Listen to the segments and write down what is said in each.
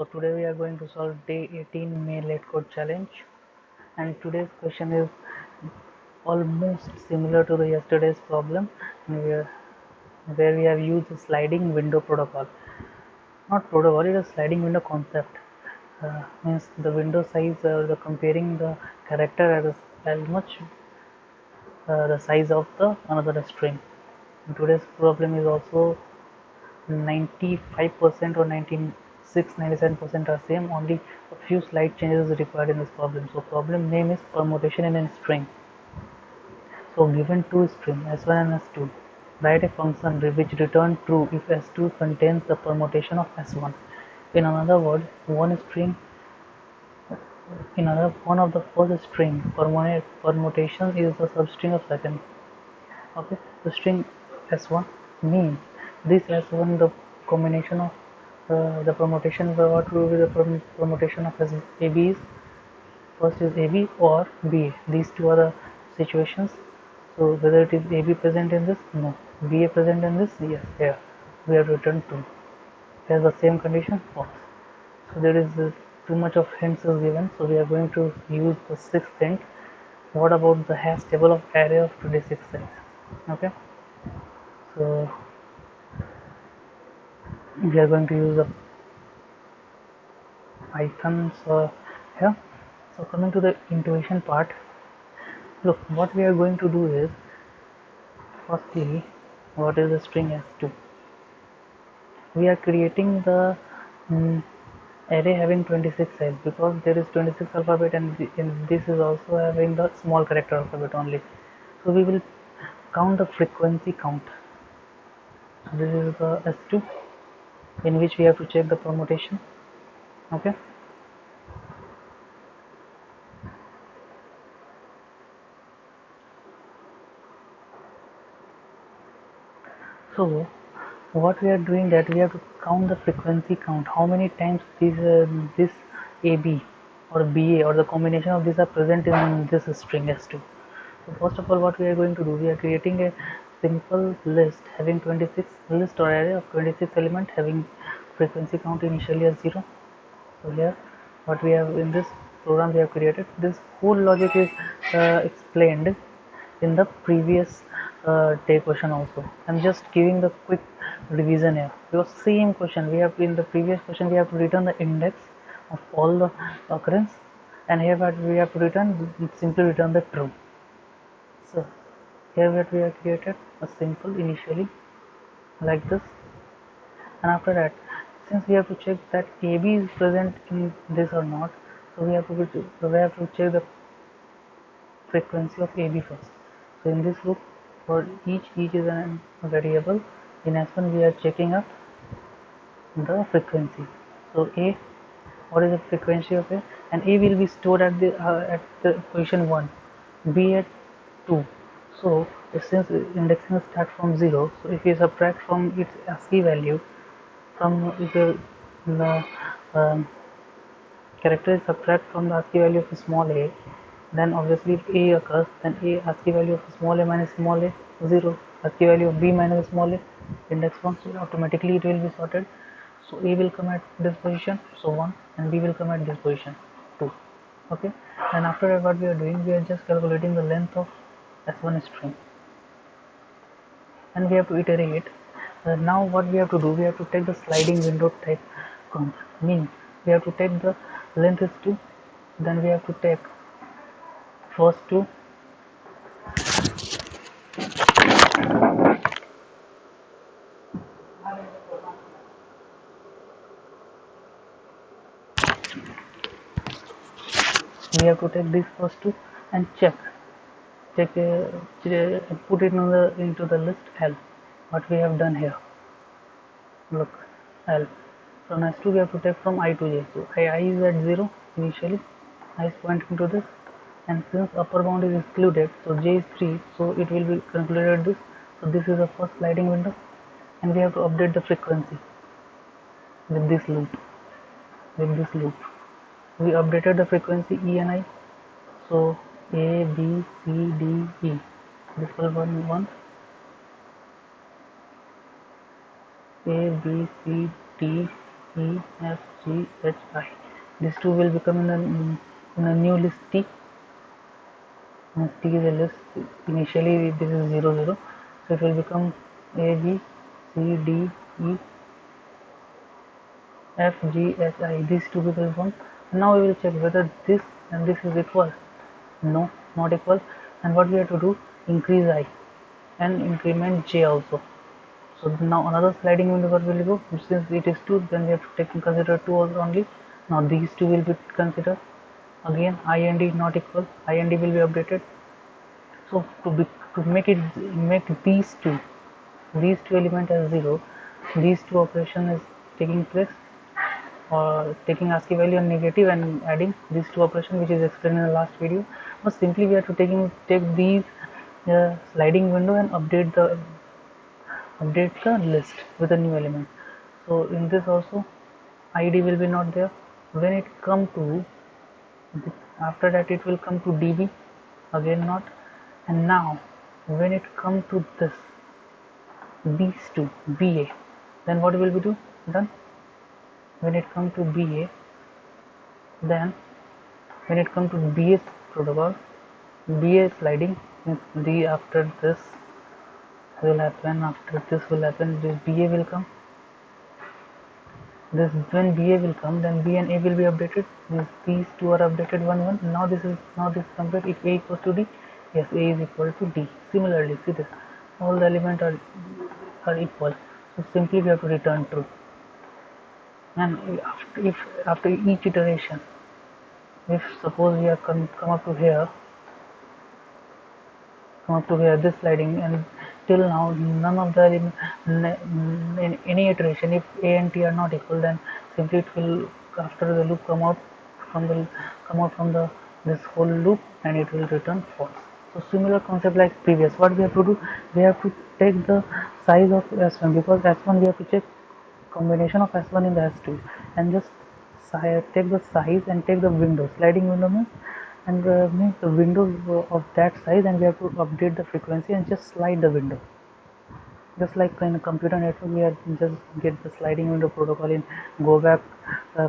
So today we are going to solve day 18 May Late Code Challenge, and today's question is almost similar to the yesterday's problem, where we have used sliding window protocol. Not protocol, it is sliding window concept. Means the window size, the comparing the character as much the size of the another string. And today's problem is also 95% or 96-97% are same, only a few slight changes required in this problem. So problem name is permutation in a string. So given two string s1 and s2, write a function which return true if s2 contains the permutation of s1. In another word, one of the first string permutation is the substring of second. Okay, the string s1 means this s1 the combination of the permutation, what will be the permutation of AB is first is AB or BA. These two are the situations. So whether it is AB present in this, no. BA present in this, yes. Here we have returned true. Here the same condition, false. So there is too much of hints is given. So we are going to use the sixth hint. What about the hash table of array of 26 cells? Okay. So we are going to use the Python. So here, so coming to the intuition part, look, what we are going to do is, firstly, what is the string s2? We are creating the array having 26 cells because there is 26 alphabet, and this is also having the small character alphabet only. So we will count the frequency count. So this is the s2 in which we have to check the permutation. Okay. So what we are doing, that we have to count the frequency count, how many times this AB or BA or the combination of these are present in this string s2. So first of all, what we are going to do, we are creating a simple list having 26 list or array of 26 element having frequency count initially as 0. So here what we have in this program we have created, this whole logic is explained in the previous day question also. I'm just giving the quick revision here, because same question we have in the previous question we have to return the index of all the occurrence, and here what we have to simply return the true. So here what we have created a simple initially like this, and after that, since we have to check that AB is present in this or not, so we have to check the frequency of AB first. So in this loop, for each is a variable. In S1 we are checking up the frequency. So A, what is the frequency of A? And A will be stored at the position 1, B at 2. So since indexing start from 0, so if you subtract from its ASCII value, from if the character is subtract from the ASCII value of small a, then obviously if A occurs, then A ASCII value of small a minus small a 0, ASCII value of B minus small a index 1, so automatically it will be sorted. So A will come at this position, so 1, and B will come at this position, 2. Okay, and after that what we are doing, we are just calculating the length of S1 string, and we have to iterate. Now what we have to do, we have to take the sliding window type concept, means we have to take the length is 2, then we have to take first 2, we have to take this first 2 and check put it into the list L. What we have done here, look, L. So next 2 we have to take from I to J. So I is at 0 initially, I is pointing to this, and since upper bound is excluded, so J is 3, so it will be calculated this. So this is the first sliding window, and we have to update the frequency with this loop. We updated the frequency E and I. So A, B, C, D, E. This will one A, B, C, D, E, F, G, H, I. These two will become in a new list T. T is a list. Initially this is 0 0, so it will become A, B, C, D, E, F, G, H, I. These two will form. Now we will check whether this and this is equal. No, not equal. And what we have to do? Increase I and increment J also. So now another sliding window will go. Since it is 2, then we have to take in consider 2 only. Now these two will be considered. Again I and D not equal. I and D will be updated. So to make these two elements as 0, these two operation is taking place, or taking ASCII value and negative and adding these two operations, which is explained in the last video. But simply we have to take these sliding window and update the list with a new element. So in this also id will be not there. When it come to, after that it will come to db, again not. And now when it come to this these two ba, then what will we do? Done. When it come to ba, then when it come to ba protocol, ba sliding means the after this will happen, after this will happen, this ba will come. This when ba will come, then b and a will be updated. These two are updated 1 1. Now this is complete. If a equals to d, yes, a is equal to d. Similarly, see this, all the elements are equal, so simply we have to return true. And if after each iteration, if suppose we have come up to here, this sliding, and till now none of the in any iteration, if a and t are not equal, then simply it will, after the loop come out from the this whole loop, and it will return false. So similar concept like previous, what we have to do, we have to take the size of s1, because s1 we have to check combination of s1 in the s2, and just take the size and take the window, sliding window means, and means the window of that size, and we have to update the frequency and just slide the window, just like in a computer network. We are just get the sliding window protocol in go back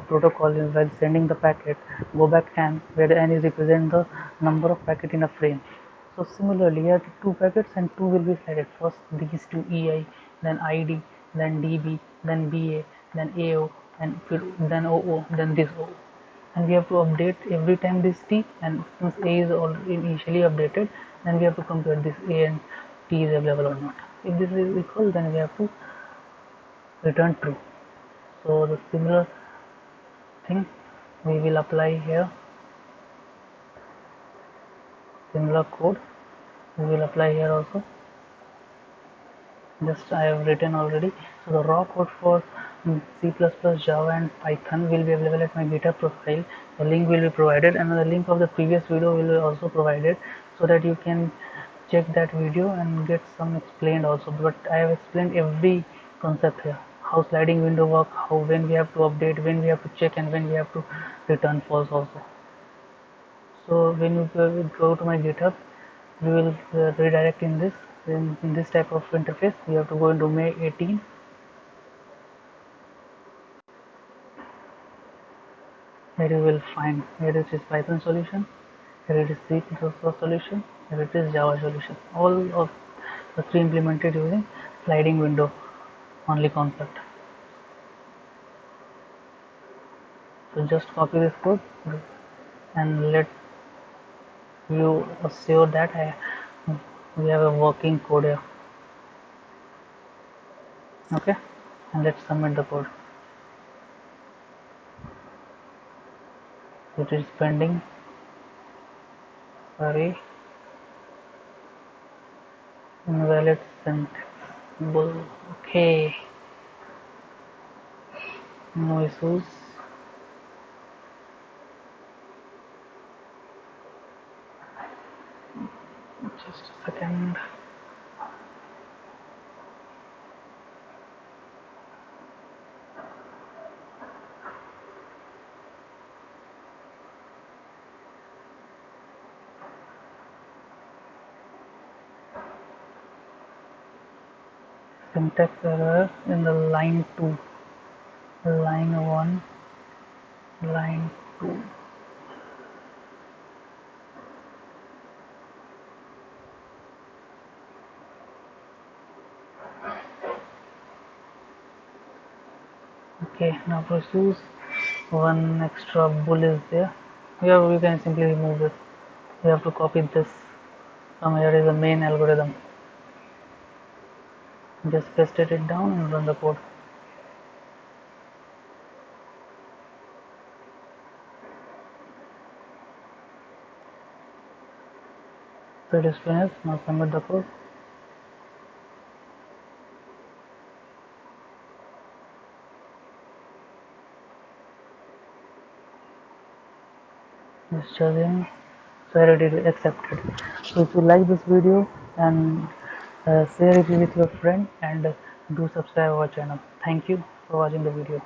protocol in while sending the packet, go back n, where the n is represent the number of packet in a frame. So similarly here two packets and two will be slided, first these two ei, then id, then db, then ba, then ao, and then oo, then this oo, and we have to update every time this t. And since a is already initially updated, then we have to compare this a and t is available or not. If this is equal, then we have to return true. So the similar thing we will apply here, similar code we will apply here also. Just I have written already. So the raw code for C++, Java and Python will be available at my GitHub profile. The link will be provided, and the link of the previous video will be also provided, so that you can check that video and get some explained also. But I have explained every concept here, how sliding window work, how when we have to update, when we have to check, and when we have to return false also. So when you go to my GitHub, you will redirect in this type of interface. You have to go into May 18. Here you will find, here it is Python solution, here it is C++ solution, here it is Java solution. All of the three implemented using sliding window only concept. So just copy this code and let you assure that we have a working code here. Okay, and let's submit the code. It is pending. Sorry, invalid syntax. Okay, no issues. Just a second. Syntax error in the line 2. line 1, line 2. Okay, now pursues one extra bull is there. Here we can simply remove this. We have to copy this from here is the main algorithm. Just paste it down and run the code. So it is finished. Now submit the code. Just check in. So it is accepted. So if you like this video, and share it with your friend, and do subscribe our channel. Thank you for watching the video.